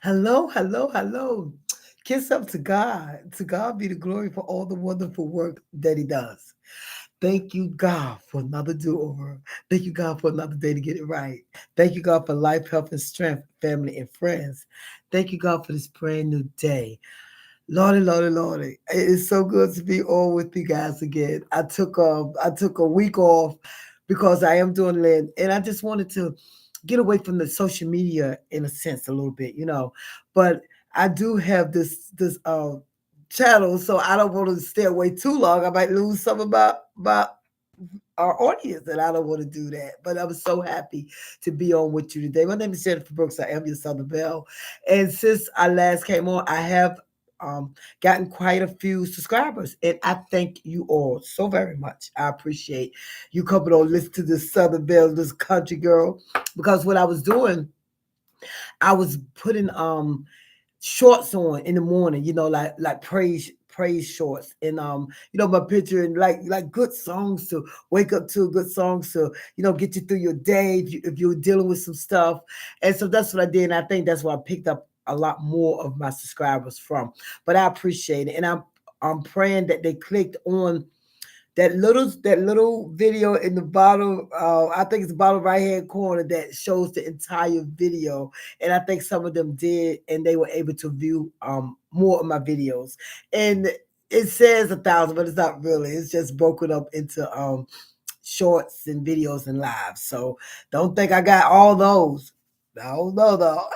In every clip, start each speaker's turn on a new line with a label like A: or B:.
A: Hello, hello, hello. Kiss up to God. To God be the glory for all the wonderful work that He does. Thank you, God, for another do over. Thank you, God, for another day to get it right. Thank you, God, for life, health, and strength, family, and friends. Thank you, God, for this brand new day. Lordy, Lordy, Lordy. It is so good to be on with you guys again. I took a week off because I am doing land and I just wanted to get away from the social media in a sense a little bit, you know. But I do have this channel, so I don't want to stay away too long. I might lose some of my our audience, and I don't want to do that. But I was so happy to be on with you today. My name is Jennifer Brooks. I am your Southern Belle. And since I last came on, I have um, gotten quite a few subscribers. And I thank you all so very much. I appreciate you coming on, listen to this Southern Belle, this country girl. Because what I was doing, I was putting shorts on in the morning, like praise shorts and my picture and like good songs to wake up to, good songs to get you through your day if you're dealing with some stuff. And so that's what I did, and I think that's where I picked up a lot more of my subscribers from. But I appreciate it, and I'm praying that they clicked on that little video in the bottom, I think it's the bottom right hand corner that shows the entire video, and I think some of them did, and they were able to view more of my videos. And it says 1,000, but it's not really. It's just broken up into shorts and videos and lives. So don't think I got all those. No, no, no.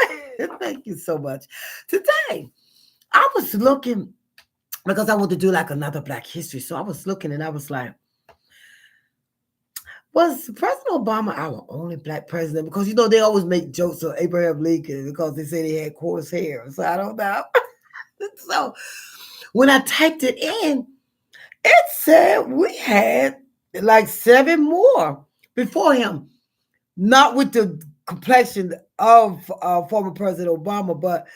A: Thank you so much. Today I was looking because I want to do like another Black History. So I was looking and I was like, was President Obama our only Black president? Because they always make jokes of Abraham Lincoln because they say he had coarse hair. So I don't know. So when I typed it in, it said we had like seven more before him. Not with the complexion of former President Obama, but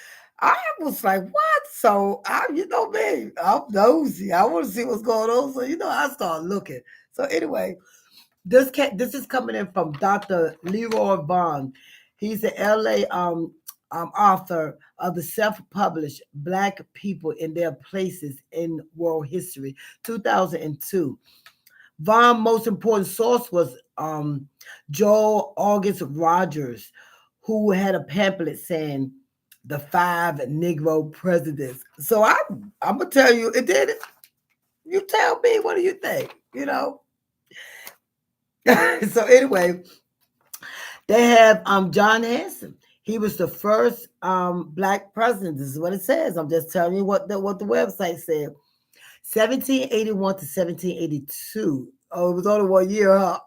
A: I was like, what? So me, I'm nosy. I want to see what's going on. So I start looking. So anyway, this is coming in from Dr. Leroy Vaughan. He's the LA author of the self-published Black People in Their Places in World History, 2002. Vaughn's most important source was Joel August Rogers, who had a pamphlet saying the five Negro presidents. So I'm gonna tell you, it did it. You tell me, what do you think? So anyway, they have John Hanson. He was the first Black president. This is what it says. I'm just telling you what the website said. 1781 to 1782. Oh, it was only 1 year, huh?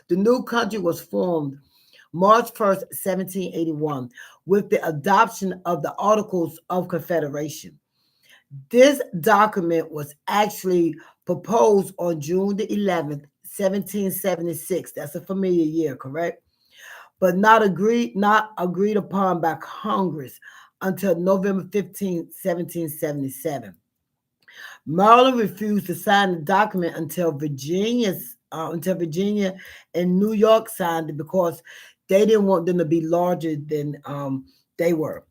A: The new country was formed March 1st, 1781, with the adoption of the Articles of Confederation. This document was actually proposed on June the 11th, 1776. That's a familiar year, correct? But not agreed upon by Congress until November 15th, 1777. Maryland refused to sign the document until Virginia and New York signed it because they didn't want them to be larger than they were.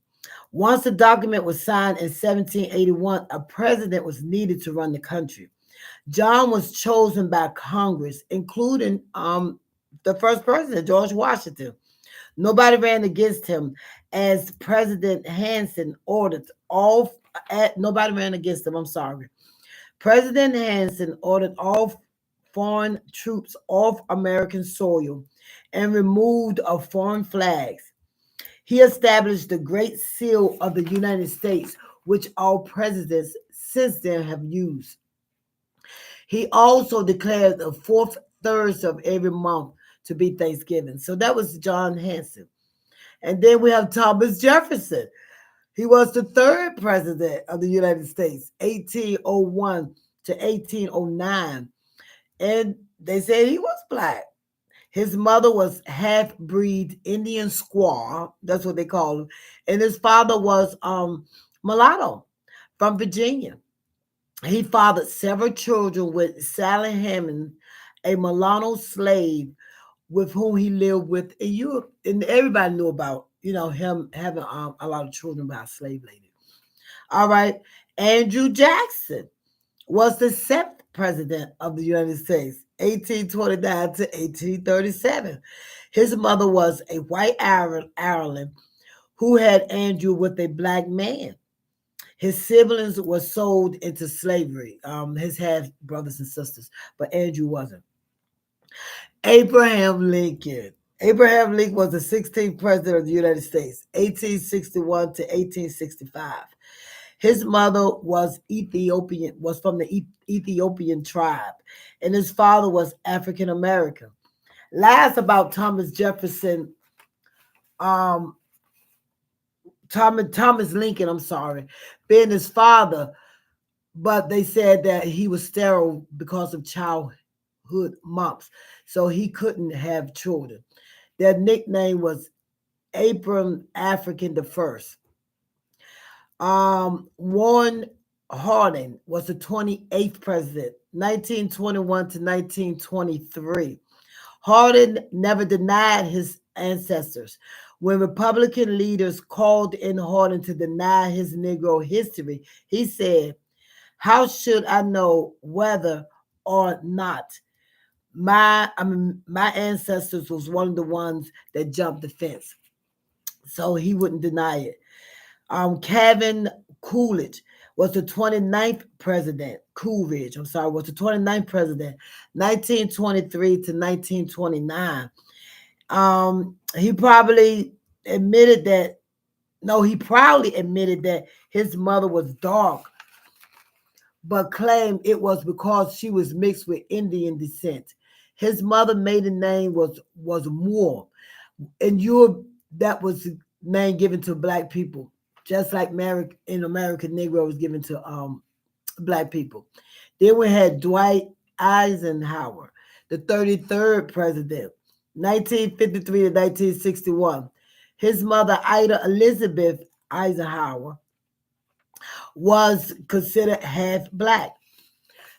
A: Once the document was signed in 1781, a president was needed to run the country. John was chosen by Congress, including the first president, George Washington. Nobody ran against him, as President Hanson ordered all. Nobody ran against him. I'm sorry. President Hanson ordered all foreign troops off American soil and removed of foreign flags. He established the Great Seal of the United States, which all presidents since then have used. He also declared the fourth Thursday of every month to be Thanksgiving. So that was John Hanson. And then we have Thomas Jefferson. He was the third president of the United States, 1801 to 1809. And they said he was Black. His mother was half-breed Indian squaw. That's what they call him. And his father was mulatto from Virginia. He fathered several children with Sally Hammond, a mulatto slave with whom he lived with in Europe. And everybody knew about him having a lot of children by a slave lady. All right. Andrew Jackson was the seventh president of the United States, 1829 to 1837. His mother was a white Ireland who had Andrew with a black man. His siblings were sold into slavery, his half brothers and sisters, but Andrew wasn't. Abraham Lincoln. Abraham Lincoln was the 16th president of the United States, 1861 to 1865. His mother was from the Ethiopian tribe, and his father was African American. Last about Thomas Jefferson, um, Thomas Lincoln, I'm sorry, being his father, but they said that he was sterile because of childhood mumps, so he couldn't have children. Their nickname was Abram African the First. Warren Harding was the 28th president, 1921 to 1923. Harding never denied his ancestors. When Republican leaders called in Harding to deny his Negro history, he said, "How should I know whether or not my ancestors was one of the ones that jumped the fence?" So he wouldn't deny it. Kevin Coolidge was the 29th president. Coolidge, I'm sorry, was the 29th president, 1923 to 1929. He probably admitted that, no, he proudly admitted that his mother was dark, but claimed it was because she was mixed with Indian descent. His mother maiden name was Moore. In Europe, that was the name given to black people, just like in America, Negro was given to black people. Then we had Dwight Eisenhower, the 33rd president, 1953 to 1961. His mother, Ida Elizabeth Eisenhower, was considered half black.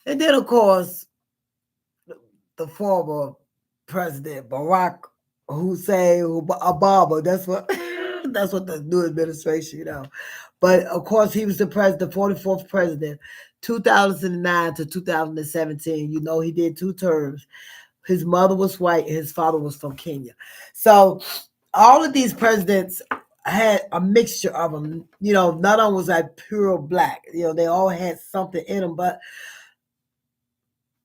A: And then, of course, the former president Barack Hussein Obama. That's what that's what the new administration, But of course, he was the 44th president, 2009 to 2017. He did 2 terms. His mother was white, and his father was from Kenya. So all of these presidents had a mixture of them. None of them was like pure black. They all had something in them, but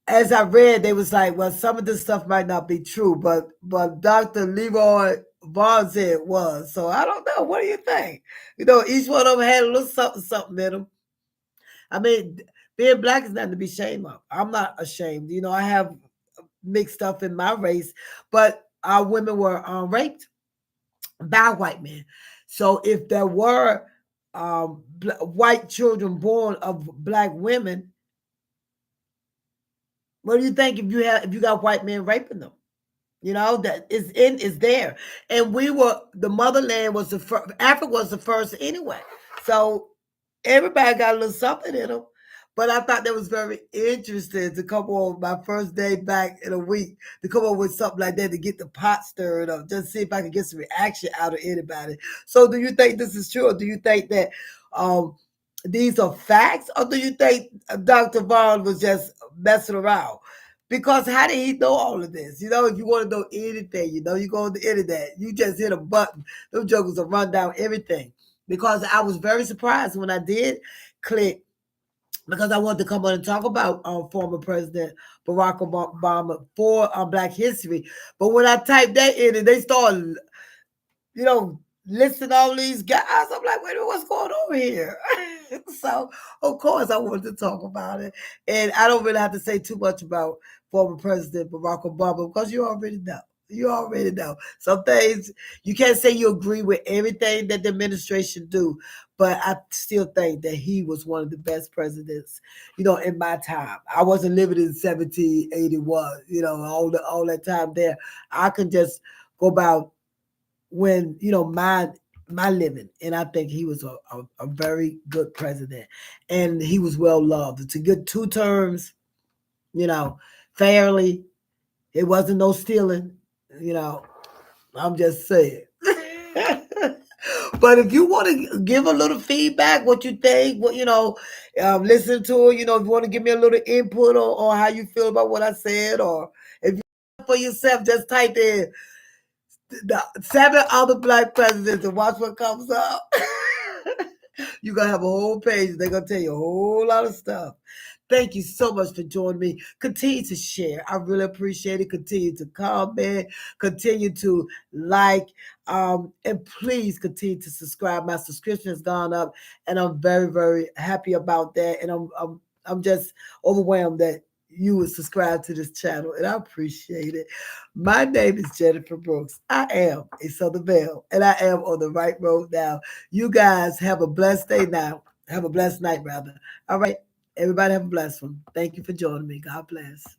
A: as I read, they was like, well, some of this stuff might not be true, but Dr. Leroy Vaughan said it was. So I don't know. What do you think? Each one of them had a little something, something in them. I mean, being black is nothing to be ashamed of. I'm not ashamed. I have mixed stuff in my race, but our women were raped by white men. So if there were white children born of black women, what do you think if you got white men raping them? That is there. And the motherland was the first. Africa was the first anyway. So everybody got a little something in them. But I thought that was very interesting to come on my first day back in a week to come up with something like that to get the pot stirred up, just see if I can get some reaction out of anybody. So, do you think this is true, or do you think that um, these are facts, or do you think Dr. Vaughn was just messing around? Because how did he know all of this? If you want to know anything, you go on the internet, you just hit a button. Those jokers will run down everything. Because I was very surprised when I did click, because I wanted to come on and talk about former President Barack Obama for Black History. But when I typed that in and they started, listing all these guys, I'm like, wait a minute, what's going on here? So, of course, I wanted to talk about it. And I don't really have to say too much about former President Barack Obama because you already know. You already know. Some things you can't say you agree with everything that the administration do, but I still think that he was one of the best presidents, in my time. I wasn't living in 1781, all that time there. I can just go about when my living, and I think he was a very good president, and he was well loved. To get 2 terms, fairly, it wasn't no stealing. I'm just saying. But if you want to give a little feedback, what you think, what listen to it. If you want to give me a little input or how you feel about what I said, or if you for yourself, just type in the 7 other black presidents and watch what comes up. You're gonna have a whole page. They're gonna tell you a whole lot of stuff. Thank you so much for joining me. Continue to share. I really appreciate it. Continue to comment. Continue to like. And please continue to subscribe. My subscription has gone up, and I'm very, very happy about that. And I'm just overwhelmed that you would subscribe to this channel, and I appreciate it. My name is Jennifer Brooks. I am a Southern Belle, and I am on the right road now. You guys have a blessed day now. Have a blessed night, rather. All right. Everybody have a blessed one. Thank you for joining me. God bless.